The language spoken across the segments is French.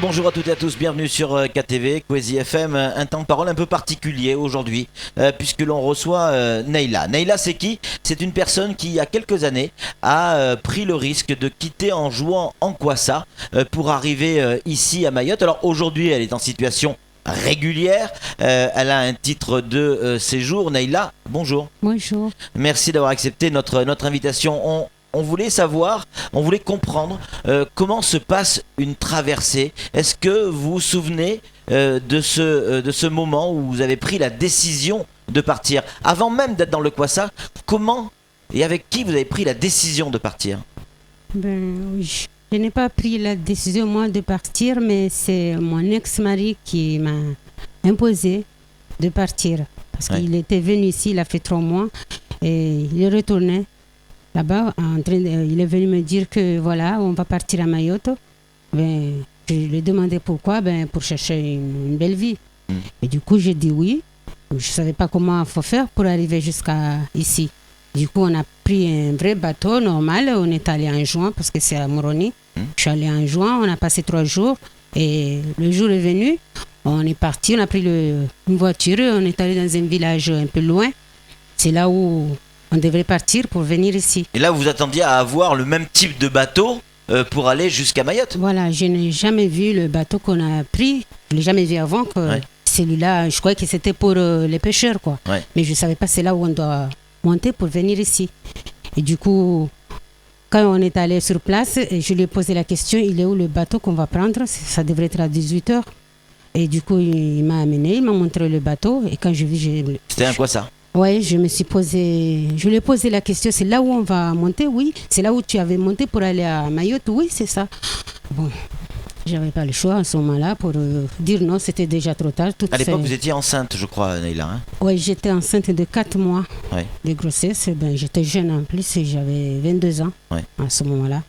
Bonjour à toutes et à tous, bienvenue sur KTV, Kwezi FM, un temps de parole un peu particulier aujourd'hui, puisque l'on reçoit Neyla. Neyla, c'est qui ? C'est une personne qui, il y a quelques années, a pris le risque de quitter en jouant en Kwassa pour arriver ici à Mayotte. Alors aujourd'hui, elle est en situation régulière, elle a un titre de séjour. Neyla, bonjour. Bonjour. Merci d'avoir accepté notre invitation. On voulait savoir, on voulait comprendre comment se passe une traversée. Est-ce que vous vous souvenez de ce moment où vous avez pris la décision de partir ? Avant même d'être dans le Kwassa, comment et avec qui vous avez pris la décision de partir ? Oui. Je n'ai pas pris la décision moi de partir, mais c'est mon ex-mari qui m'a imposé de partir. Parce qu'il était venu ici, il a fait 3 mois et il est retourné là-bas. Il est venu me dire que voilà, on va partir à Mayotte. Je lui ai demandé pourquoi, pour chercher une belle vie. Et du coup, j'ai dit oui. Je ne savais pas comment il faut faire pour arriver jusqu'à ici. Du coup, on a pris un vrai bateau normal. On est allé en juin parce que c'est à Moroni. Je suis allé en juin, on a passé 3 jours. Et le jour est venu, on est parti, on a pris une voiture. On est allé dans un village un peu loin. C'est là où on devrait partir pour venir ici. Et là, vous attendiez à avoir le même type de bateau pour aller jusqu'à Mayotte ? Voilà, je n'ai jamais vu le bateau qu'on a pris. Je ne l'ai jamais vu avant. Celui-là, je croyais que c'était pour les pêcheurs, quoi. Mais je ne savais pas, c'est là où on doit monter pour venir ici. Et du coup, quand on est allé sur place, je lui ai posé la question, il est où le bateau qu'on va prendre ? Ça devrait être à 18h. Et du coup, il m'a amené, il m'a montré le bateau. Et quand je vis, C'était un Kwassa ? Oui, je lui ai posé la question, c'est là où on va monter ? Oui. C'est là où tu avais monté pour aller à Mayotte ? Oui, c'est ça. Bon, j'avais pas le choix à ce moment-là pour dire non, c'était déjà trop tard. À l'époque, vous étiez enceinte, je crois, Neyla. Oui, j'étais enceinte de 4 mois de grossesse. J'étais jeune en plus, j'avais 22 ans à ce moment-là.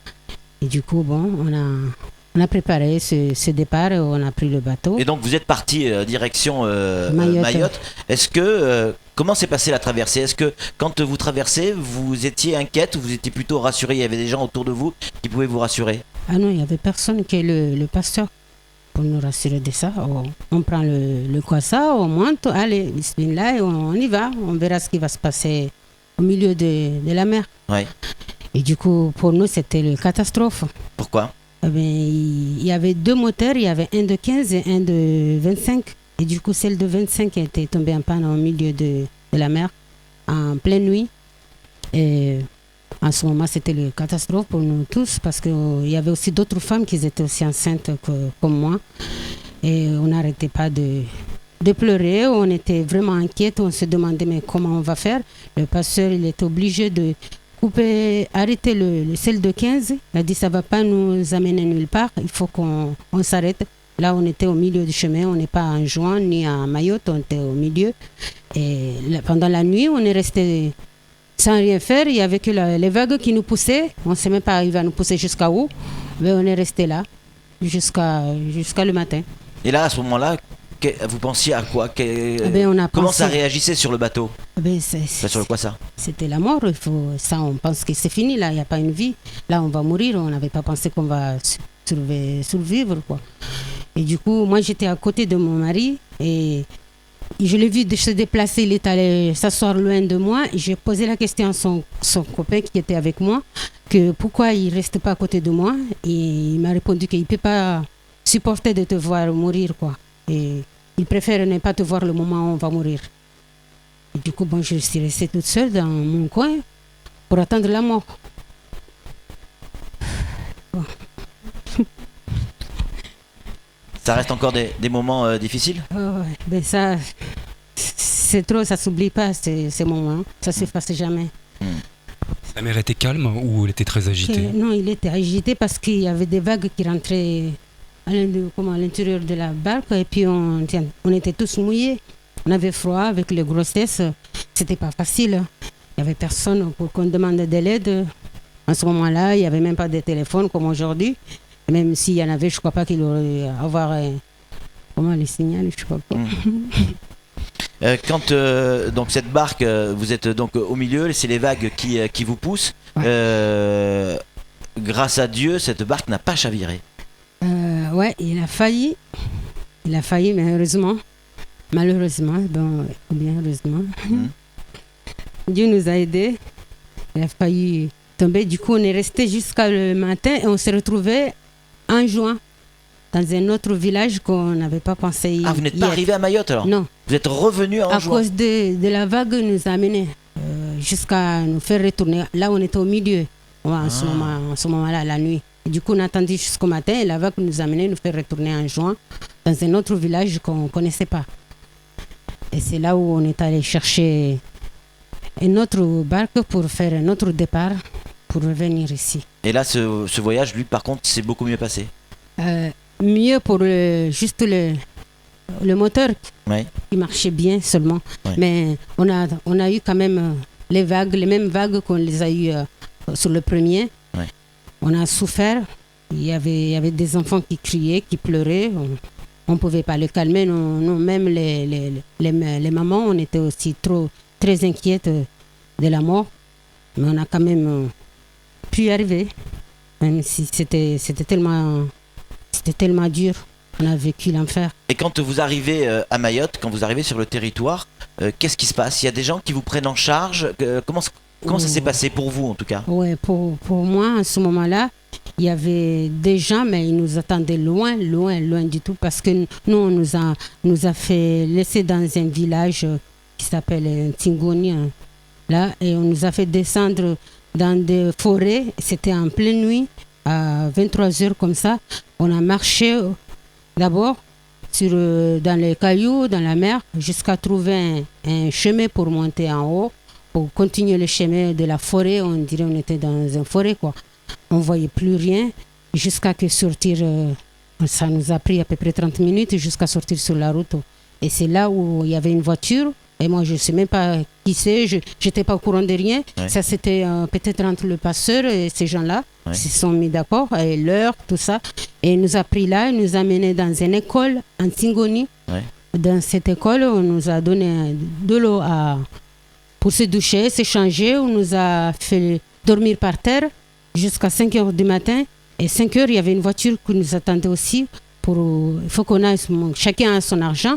Et du coup, on a préparé ce départ, on a pris le bateau. Et donc vous êtes parti direction Mayotte. Est-ce que comment s'est passée la traversée ? Est-ce que quand vous traversez, vous étiez inquiète ou vous étiez plutôt rassurée ? Il y avait des gens autour de vous qui pouvaient vous rassurer ? Ah non, il n'y avait personne qui est le pasteur pour nous rassurer de ça. On prend le Kwassa, on monte, allez, bismillah, et on y va. On verra ce qui va se passer au milieu de la mer. Et du coup, pour nous, c'était une catastrophe. Pourquoi ? Il y avait 2 moteurs, il y avait un de 15 et un de 25. Et du coup, celle de 25 était tombée en panne au milieu de la mer, en pleine nuit. Et en ce moment, c'était une catastrophe pour nous tous, parce qu'il y avait aussi d'autres femmes qui étaient aussi enceintes comme moi. Et on n'arrêtait pas de pleurer, on était vraiment inquiètes, on se demandait mais comment on va faire. Le pasteur, il était obligé de arrêter le celle de 15. Il a dit ça ne va pas nous amener nulle part, il faut qu'on s'arrête. Là, on était au milieu du chemin, on n'est pas en juin ni à Mayotte, on était au milieu. Et pendant la nuit, on est resté sans rien faire. Il n'y avait que les vagues qui nous poussaient. On ne sait même pas, il va nous pousser jusqu'à où. Mais on est resté là jusqu'à le matin. Et là, à ce moment-là, vous pensiez à quoi ? Comment ça réagissait sur le bateau ? Sur le Kwassa ? C'était la mort. Ça, on pense que c'est fini. Là, il n'y a pas une vie. Là, on va mourir. On n'avait pas pensé qu'on va survivre, quoi. Et du coup, moi, j'étais à côté de mon mari et je l'ai vu se déplacer. Il est allé s'asseoir loin de moi. Et j'ai posé la question à son copain qui était avec moi, que pourquoi il ne reste pas à côté de moi. Et il m'a répondu qu'il ne peut pas supporter de te voir mourir, quoi. Et il préfère ne pas te voir le moment où on va mourir. Et du coup, je suis restée toute seule dans mon coin pour attendre la mort. Bon. Ça reste encore des moments difficiles ? Ça, c'est trop, ça ne s'oublie pas ces moments. Ça ne s'efface jamais. La mer était calme ou elle était très agitée ? Non, il était agité parce qu'il y avait des vagues qui rentraient à l'intérieur de la barque et puis on était tous mouillés. On avait froid avec les grossesses. C'était pas facile. Il n'y avait personne pour qu'on demande de l'aide. En ce moment-là, il n'y avait même pas de téléphone comme aujourd'hui. Même s'il y en avait, je ne crois pas qu'il aurait avoir les signaux, je ne crois pas. Quand donc cette barque, vous êtes donc au milieu, c'est les vagues qui vous poussent. Grâce à Dieu, cette barque n'a pas chaviré. Ouais, il a failli. Il a failli, mais malheureusement, bon, ou bien heureusement, Dieu nous a aidés. Il a failli tomber. Du coup, on est resté jusqu'à le matin et on s'est retrouvé en juin dans un autre village qu'on n'avait pas pensé. Ah, vous n'êtes pas arrivé à Mayotte alors? Non. Vous êtes revenu en À juin? cause de la vague nous a amenés jusqu'à nous faire retourner. Là, on était au milieu en ce moment-là, la nuit. Et du coup, on a attendu jusqu'au matin et la vague nous a amenés nous faire retourner en juin dans un autre village qu'on ne connaissait pas. Et c'est là où on est allé chercher une autre barque pour faire un autre départ pour revenir ici. Et là, ce voyage, lui, par contre, s'est beaucoup mieux passé. Mieux pour juste le moteur Ouais. qui marchait bien seulement. Ouais. Mais on a eu quand même les mêmes vagues qu'on les a eues sur le premier. Ouais. On a souffert. Il y avait des enfants qui criaient, qui pleuraient. On ne pouvait pas les calmer. Nous, même les mamans, on était aussi très inquiètes de la mort. Mais on a quand même pu y arriver. Même si c'était tellement dur. On a vécu l'enfer. Et quand vous arrivez à Mayotte, quand vous arrivez sur le territoire, qu'est-ce qui se passe? Il y a des gens qui vous prennent en charge? Comment ça s'est passé pour vous, en tout cas? Ouais, pour moi, à ce moment-là, il y avait des gens, mais ils nous attendaient loin du tout, parce que nous, on nous a fait laisser dans un village qui s'appelle Tingoni, là, et on nous a fait descendre dans des forêts. C'était en pleine nuit, à 23h comme ça. On a marché d'abord dans les cailloux, dans la mer, jusqu'à trouver un chemin pour monter en haut, pour continuer le chemin de la forêt. On dirait qu'on était dans une forêt, quoi. On ne voyait plus rien jusqu'à que sortir. Ça nous a pris à peu près 30 minutes jusqu'à sortir sur la route. Et c'est là où il y avait une voiture. Et moi, je ne sais même pas qui c'est. Je n'étais pas au courant de rien. Ouais. Ça, c'était peut-être entre le passeur et ces gens-là. Ouais. Ils se sont mis d'accord. Et l'heure, tout ça. Et il nous a pris là. Il nous a menés dans une école en Tingoni. Ouais. Dans cette école, on nous a donné de l'eau pour se doucher, se changer. On nous a fait dormir par terre jusqu'à 5h du matin. Et 5h, il y avait une voiture qui nous attendait aussi. Il faut qu'on ait chacun a son argent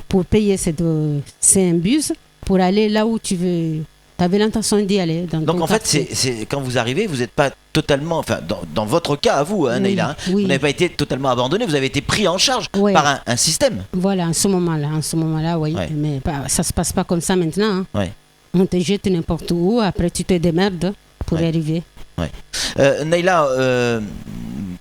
pour payer c'est un bus pour aller là où tu veux. Tu avais l'intention d'y aller. Donc en fait, c'est quand vous arrivez, vous n'êtes pas totalement, enfin dans votre cas à vous, hein, Oui, Neila, hein, oui. vous n'avez pas été totalement abandonné, vous avez été pris en charge Ouais. par un système. Voilà, en ce moment-là, oui. Ouais. Mais ça ne se passe pas comme ça maintenant. Hein. Ouais. On te jette n'importe où, après tu te démerdes pour y arriver. Neila,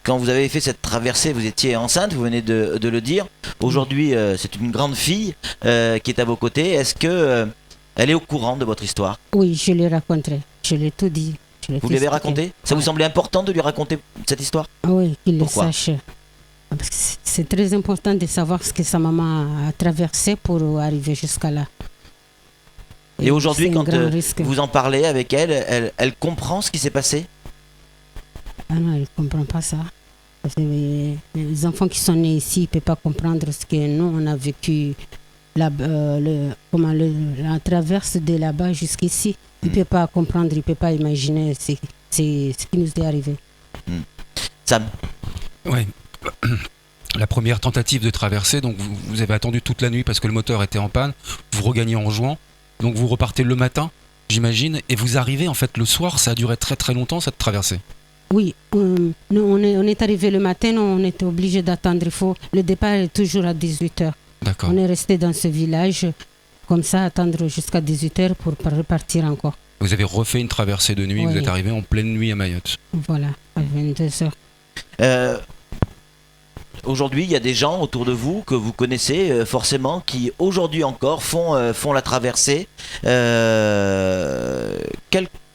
quand vous avez fait cette traversée, vous étiez enceinte, vous venez de le dire. Aujourd'hui, c'est une grande fille qui est à vos côtés. Est-ce que elle est au courant de votre histoire? Oui, je l'ai raconté. Je l'ai tout dit. Vous lui avez raconté? Ça vous semblait important de lui raconter cette histoire? Oui, qu'il le Pourquoi? sache. Parce que c'est très important de savoir ce que sa maman a traversé pour arriver jusqu'à là. Et aujourd'hui, c'est un quand grand risque. vous en parlez avec elle comprend ce qui s'est passé? Ah non, elle ne comprend pas ça. Parce que les enfants qui sont nés ici ne peuvent pas comprendre ce que nous, on a vécu, la traverse de là-bas jusqu'ici. Ils ne peuvent pas comprendre, ils ne peuvent pas imaginer ce qui nous est arrivé. Sam? Ouais. La première tentative de traversée, donc vous avez attendu toute la nuit parce que le moteur était en panne, vous regagnez en juin, donc vous repartez le matin, j'imagine, et vous arrivez en fait le soir. Ça a duré très très longtemps cette traversée. Oui, nous, on est arrivé le matin, on était obligé d'attendre. Le départ est toujours à 18h. D'accord. On est resté dans ce village, comme ça, attendre jusqu'à 18h pour repartir encore. Vous avez refait une traversée de nuit, Oui. vous êtes arrivé en pleine nuit à Mayotte. Voilà, à 22h. Aujourd'hui, il y a des gens autour de vous que vous connaissez forcément qui aujourd'hui encore font la traversée. Quel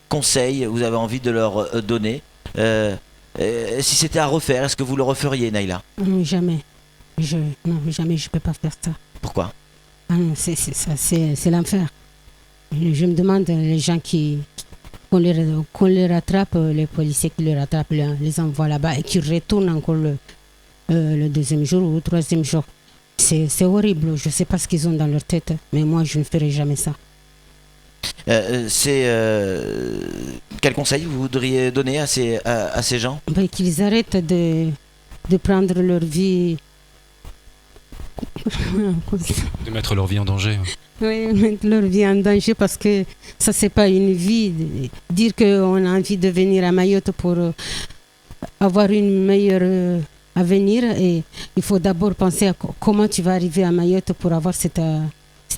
conseil vous avez envie de leur donner? Si c'était à refaire, est-ce que vous le referiez, Neila? Non, jamais. Jamais je peux pas faire ça. Pourquoi? Ah non, c'est l'enfer. Je me demande les gens qu'on les rattrape, les policiers qui les rattrapent, les envoient là-bas et qui retournent encore le deuxième jour ou le troisième jour. C'est horrible. Je ne sais pas ce qu'ils ont dans leur tête, mais moi, je ne ferai jamais ça. Quel conseil vous voudriez donner à ces gens? Ben, qu'ils arrêtent de prendre leur vie. De mettre leur vie en danger. Oui, mettre leur vie en danger parce que ça, c'est pas une vie. Dire qu'on a envie de venir à Mayotte pour avoir une meilleure avenir, et il faut d'abord penser à comment tu vas arriver à Mayotte pour avoir cet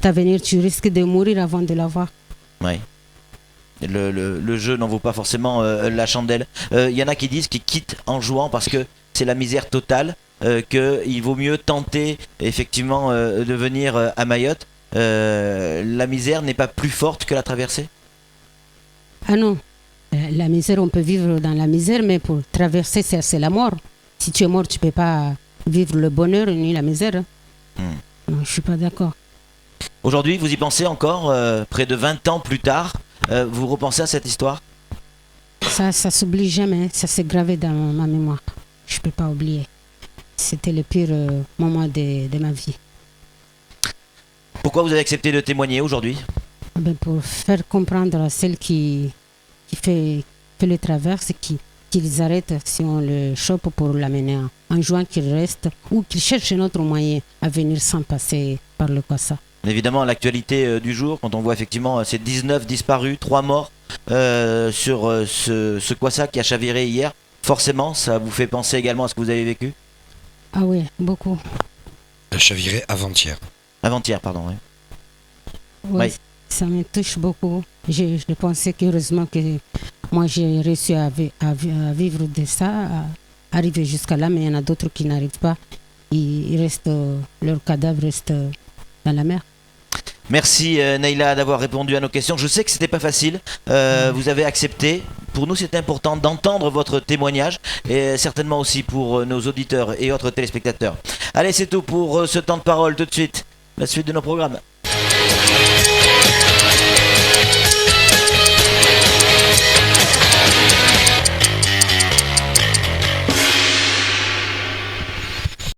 avenir. Tu risques de mourir avant de l'avoir. Ouais. Le jeu n'en vaut pas forcément la chandelle. Il y en a qui disent qu'ils quittent en jouant parce que c'est la misère totale, qu'il vaut mieux tenter effectivement de venir à Mayotte. La misère n'est pas plus forte que la traversée? Ah non, la misère, on peut vivre dans la misère, mais pour traverser, c'est la mort. Si tu es mort, tu ne peux pas vivre le bonheur ni la misère. Non, je ne suis pas d'accord. Aujourd'hui, vous y pensez encore, près de 20 ans plus tard, vous repensez à cette histoire? Ça s'oublie jamais, ça s'est gravé dans ma mémoire. Je ne peux pas oublier. C'était le pire moment de ma vie. Pourquoi vous avez accepté de témoigner aujourd'hui? Pour faire comprendre à celle qui fait le traverse, qu'ils arrêtent si on le chope pour l'amener en juin, qu'il reste ou qu'il cherche un autre moyen à venir sans passer par le Kwassa. Évidemment, l'actualité du jour, quand on voit effectivement ces 19 disparus, 3 morts sur ce Kwassa qui a chaviré hier, forcément, ça vous fait penser également à ce que vous avez vécu? Ah oui, beaucoup. La chaviré avant-hier. Avant-hier, pardon. Oui. Ouais, Oui. Ça me touche beaucoup. Je pensais qu'heureusement que moi j'ai réussi à vivre de ça, à arriver jusqu'à là, mais il y en a d'autres qui n'arrivent pas. Ils restent, leurs cadavres restent dans la mer. Merci Neila d'avoir répondu à nos questions. Je sais que c'était pas facile. Vous avez accepté. Pour nous, c'est important d'entendre votre témoignage et certainement aussi pour nos auditeurs et autres téléspectateurs. Allez, c'est tout pour ce temps de parole. Tout de suite, la suite de nos programmes.